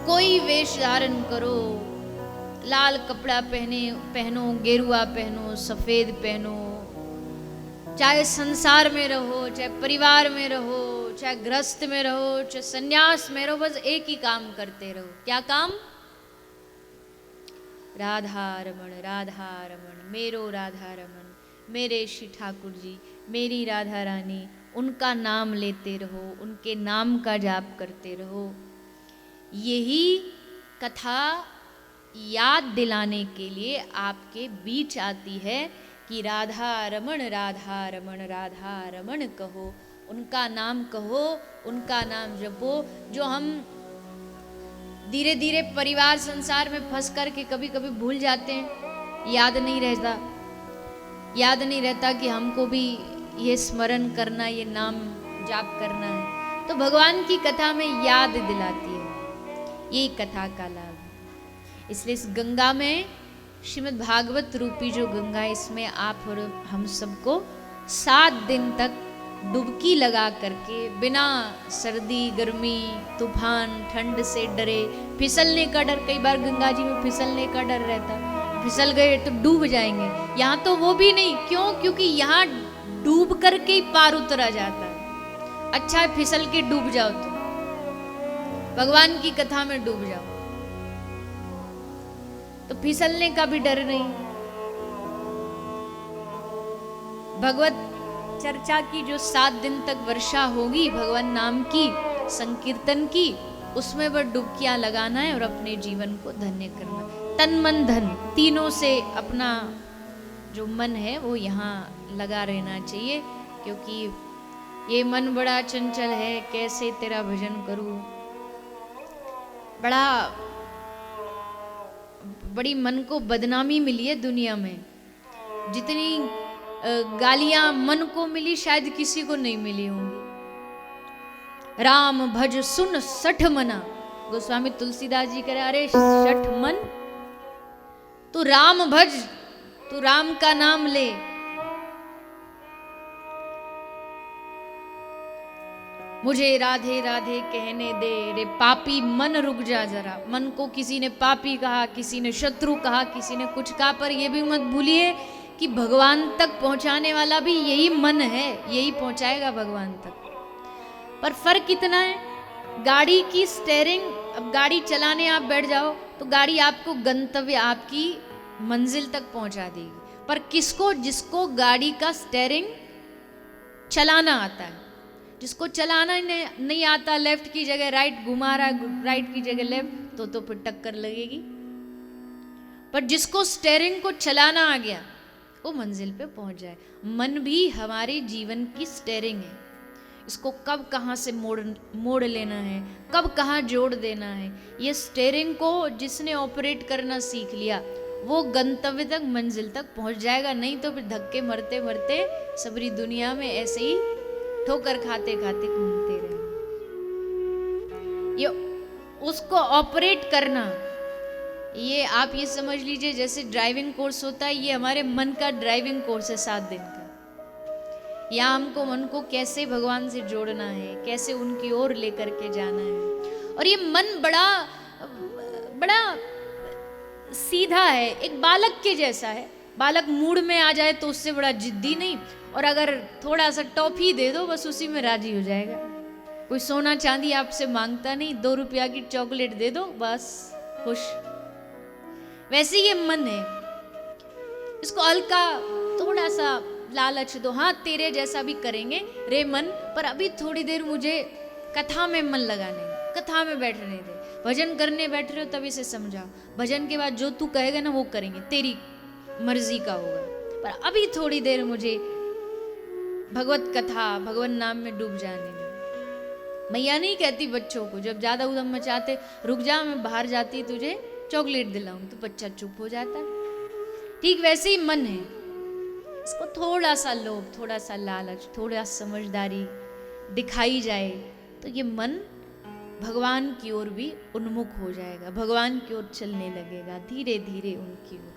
कोई वेश धारण करो, लाल कपड़ा पहनो, गेरुआ पहनो, सफेद पहनो, चाहे संसार में रहो, चाहे परिवार में रहो, चाहे गृहस्थ में रहो, चाहे सन्यास में रहो, बस एक ही काम करते रहो। क्या काम? राधा रमण, मेरो राधा रमण, मेरे श्री ठाकुर जी, मेरी राधा रानी, उनका नाम लेते रहो, उनके नाम का जाप करते रहो। यही कथा याद दिलाने के लिए आपके बीच आती है कि राधा रमण राधा रमण कहो, उनका नाम कहो, उनका नाम जपो। जो हम धीरे धीरे परिवार संसार में फंस करके कभी कभी भूल जाते हैं, याद नहीं रहता कि हमको भी ये स्मरण करना, ये नाम जाप करना है, तो भगवान की कथा में याद दिलाती है। यही कथा का लाभ है। इसलिए इस गंगा में, श्रीमद् भागवत रूपी जो गंगा है, इसमें आप और हम सबको 7 दिन तक डुबकी लगा करके बिना सर्दी गर्मी तूफान ठंड से डरे, फिसलने का डर, कई बार गंगा जी में फिसलने का डर रहता, फिसल गए तो डूब जाएंगे। यहाँ तो वो भी नहीं। क्यों? क्योंकि यहाँ डूब करके ही पार उतरा जाता है। अच्छा है फिसल के डूब जाओ, तो भगवान की कथा में डूब जाओ तो फिसलने का भी डर नहीं। भगवत चर्चा की जो 7 दिन तक वर्षा होगी भगवान नाम की, संकीर्तन की, उसमें वह डुबकियां लगाना है और अपने जीवन को धन्य करना। तन मन धन तीनों से अपना जो मन है वो यहाँ लगा रहना चाहिए, क्योंकि ये मन बड़ा चंचल है, कैसे तेरा भजन करूं। बड़ी मन को बदनामी मिली है दुनिया में। जितनी गालियां मन को मिली शायद किसी को नहीं मिली होंगी। राम भज सुन 60 मना, गोस्वामी तुलसीदास जी कह रहे, अरे 60 मन, तू राम भज, तू राम का नाम ले। मुझे राधे राधे कहने दे, रे पापी मन रुक जा जरा। मन को किसी ने पापी कहा, किसी ने शत्रु कहा, किसी ने कुछ कहा, पर यह भी मत भूलिए कि भगवान तक पहुंचाने वाला भी यही मन है, यही पहुंचाएगा भगवान तक। पर फर्क कितना है? गाड़ी की स्टेयरिंग, अब गाड़ी चलाने आप बैठ जाओ तो गाड़ी आपको गंतव्य, आपकी मंजिल तक पहुंचा देगी। पर किसको? जिसको गाड़ी का स्टेयरिंग चलाना आता है। जिसको चलाना नहीं आता, लेफ्ट की जगह राइट घुमा रहा है, राइट की जगह लेफ्ट, तो फिर टक्कर लगेगी। पर जिसको स्टेयरिंग को चलाना आ गया वो मंजिल पे पहुंच जाए। मन भी हमारे जीवन की स्टेयरिंग है। इसको कब कहाँ से मोड़ लेना है, कब कहाँ जोड़ देना है, ये स्टेयरिंग को जिसने ऑपरेट करना सीख लिया वो गंतव्य तक, मंजिल तक पहुंच जाएगा। नहीं तो फिर धक्के मरते मरते सबरी दुनिया में ऐसे ही ठोकर खाते खाते घूमते रहे। ये उसको ऑपरेट करना, ये आप ये समझ लीजिए जैसे ड्राइविंग कोर्स होता है, ये हमारे मन का ड्राइविंग कोर्स है 7 दिन का। यहाँ हमको मन को कैसे भगवान से जोड़ना है, कैसे उनकी ओर लेकर के जाना है। और ये मन बड़ा बड़ा सीधा है, एक बालक के जैसा है। बालक मूड में आ जाए तो उससे बड़ा जिद्दी नहीं, और अगर थोड़ा सा टॉफी दे दो बस उसी में राजी हो जाएगा। कोई सोना चांदी आपसे मांगता नहीं, 2 रुपया की चॉकलेट दे दो बस खुश। वैसे ये मन है, इसको हल्का थोड़ा सा लालच दो, हाँ तेरे जैसा भी करेंगे रे मन, पर अभी थोड़ी देर मुझे कथा में मन लगाने, कथा में बैठने दे। भजन करने बैठ रहे हो तभी से समझाओ, भजन के बाद जो तू कहेगा ना वो करेंगे, तेरी मर्जी का होगा, पर अभी थोड़ी देर मुझे भगवत कथा, भगवान नाम में डूब जाने दो। मैया नहीं कहती बच्चों को, जब ज्यादा उधम मचाते रुक जा मैं बाहर जाती तुझे चॉकलेट दिलाऊं, तो बच्चा चुप हो जाता है। ठीक वैसे ही मन है, इसको थोड़ा सा लोभ, थोड़ा सा लालच, थोड़ा समझदारी दिखाई जाए तो ये मन भगवान की ओर भी उन्मुख हो जाएगा, भगवान की ओर चलने लगेगा धीरे धीरे उनकी ओर।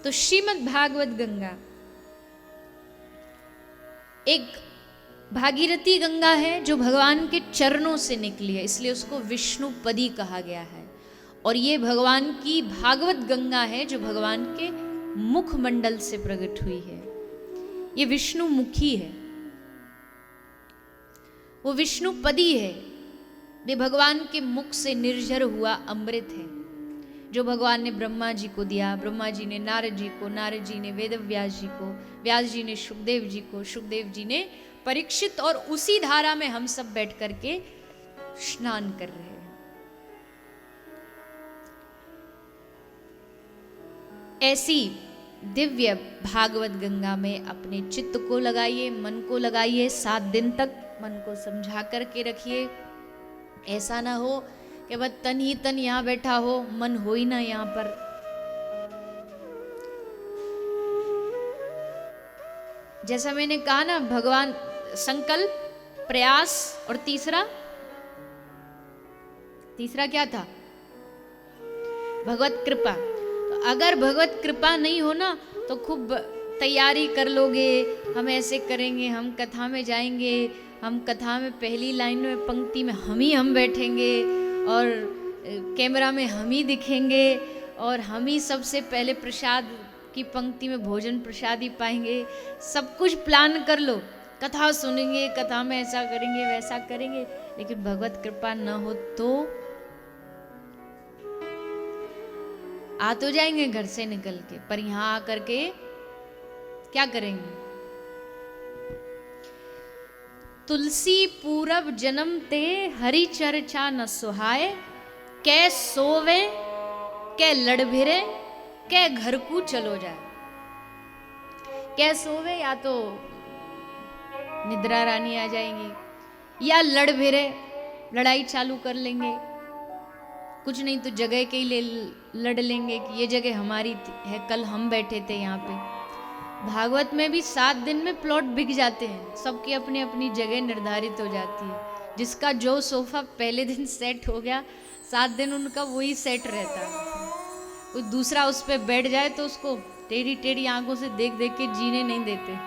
तो श्रीमद् भागवत गंगा एक भागीरथी गंगा है जो भगवान के चरणों से निकली है, इसलिए उसको विष्णुपदी कहा गया है। और ये भगवान की भागवत गंगा है जो भगवान के मुखमंडल से प्रकट हुई है। ये विष्णु मुखी है, वो विष्णुपदी है। ये भगवान के मुख से निर्झर हुआ अमृत है जो भगवान ने ब्रह्मा जी को दिया। ब्रह्मा जी ने नारद जी को, नारद जी ने वेद व्यास जी को, व्यास जी ने सुखदेव जी को, सुखदेव जी ने परीक्षित, और उसी धारा में हम सब बैठ करके स्नान कर रहे हैं। ऐसी दिव्य भागवत गंगा में अपने चित्त को लगाइए, मन को लगाइए। 7 दिन तक मन को समझा करके रखिए। ऐसा ना हो कि बस तन ही तन यहां बैठा हो, मन हो ही ना यहां पर। जैसा मैंने कहा ना, भगवान संकल्प, प्रयास और तीसरा क्या था? भगवत कृपा। तो अगर भगवत कृपा नहीं हो ना तो खूब तैयारी कर लोगे, हम ऐसे करेंगे, हम कथा में जाएंगे, हम कथा में पहली लाइन में पंक्ति में हम बैठेंगे और कैमरा में हम ही दिखेंगे और हम ही सबसे पहले प्रसाद की पंक्ति में भोजन प्रसाद ही पाएंगे। सब कुछ प्लान कर लो, कथा सुनेंगे, कथा में ऐसा करेंगे वैसा करेंगे, लेकिन भगवत कृपा न हो तो आ तो जाएंगे घर से निकल के, पर यहां आकर के क्या करेंगे? तुलसी पूरब जन्म ते हरि चर्चा न सुहाए, कै सोवे कै लड़ भिरे कै घर को चलो जाए। कै सोवे, या तो निद्रा रानी आ जाएंगी, या लड़ भिरे, लड़ाई चालू कर लेंगे, कुछ नहीं तो जगह के लिए लड़ लेंगे कि ये जगह हमारी है, कल हम बैठे थे यहाँ पे। भागवत में भी 7 दिन में प्लॉट बिक जाते हैं, सबकी अपनी अपनी जगह निर्धारित हो जाती है। जिसका जो सोफा पहले दिन सेट हो गया, 7 दिन उनका वही सेट रहता है। कोई दूसरा उस पर बैठ जाए तो उसको टेढ़ी टेढ़ी आंखों से देख देख के जीने नहीं देते।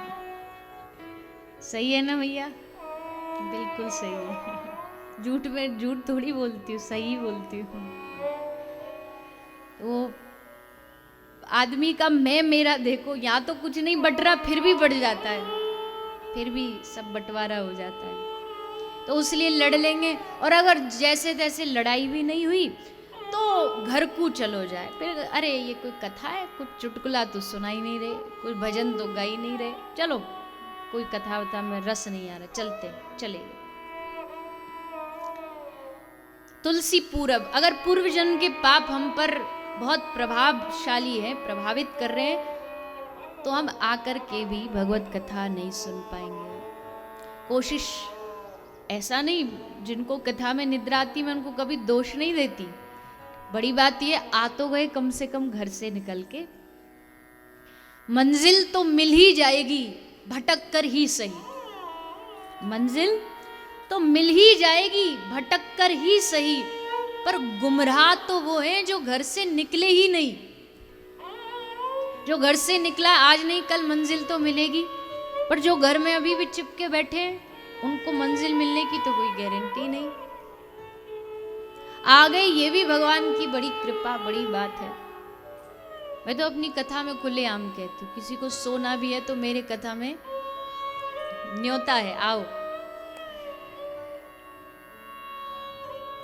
सही है ना भैया? बिल्कुल सही है। झूठ में झूठ थोड़ी बोलती हूँ, सही बोलती हूँ। वो आदमी का मैं मेरा देखो, यहाँ तो कुछ नहीं बट रहा फिर भी बढ़ जाता है, फिर भी सब बंटवारा हो जाता है। तो इसलिए लड़ लेंगे, और अगर जैसे तैसे लड़ाई भी नहीं हुई तो घर को चलो जाए। फिर अरे ये कोई कथा है, कुछ चुटकुला तो सुना ही नहीं रहे, कोई भजन तो गा ही नहीं रहे, चलो कोई कथा वथा में रस नहीं आ रहा, चले गए। तुलसी पूरब, अगर पूर्व जन्म के पाप हम पर बहुत प्रभावशाली है, प्रभावित कर रहे हैं, तो हम आकर के भी भगवत कथा नहीं सुन पाएंगे। कोशिश, ऐसा नहीं जिनको कथा में निद्रा आती मैं उनको कभी दोष नहीं देती, बड़ी बात ये आ तो गए कम से कम घर से निकल के। मंजिल तो मिल ही जाएगी, भटक कर ही सही। मंजिल तो मिल ही जाएगी, भटक कर ही सही, पर गुमराह तो वो हैं जो घर से निकले ही नहीं। जो घर से निकला आज नहीं कल मंजिल तो मिलेगी, पर जो घर में अभी भी चिपके बैठे हैं उनको मंजिल मिलने की तो कोई गारंटी नहीं। आ गए, ये भी भगवान की बड़ी कृपा, बड़ी बात है। मैं तो अपनी कथा में खुलेआम कहती हूँ, किसी को सोना भी है तो मेरे कथा में न्योता है, आओ।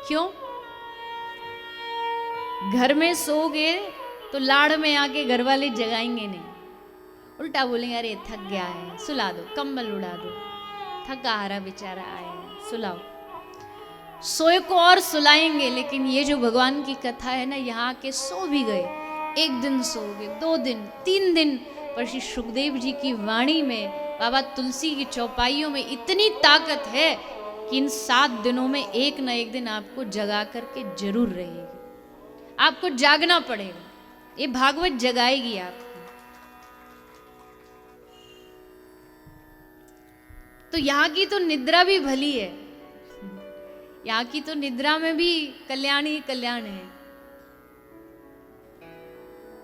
क्यों? घर में सोओगे तो लाड़ में आके घर वाले जगाएंगे नहीं, उल्टा बोलेंगे अरे थक गया है, सुला दो, कंबल उड़ा दो, थका हारा बेचारा आया है, सुलाओ। सोए को और सुलाएंगे, लेकिन ये जो भगवान की कथा है ना, यहाँ के सो भी गए, 1 दिन सोओगे, 2 दिन, 3 दिन, पर श्री सुखदेव जी की वाणी में, बाबा तुलसी की चौपाइयों में इतनी ताकत है कि इन 7 दिनों में एक न एक दिन आपको जगा करके जरूर रहेगी। आपको जागना पड़ेगा, ये भागवत जगाएगी आपको। तो यहाँ की तो निद्रा भी भली है, यहाँ की तो निद्रा में भी कल्याण ही कल्याण है।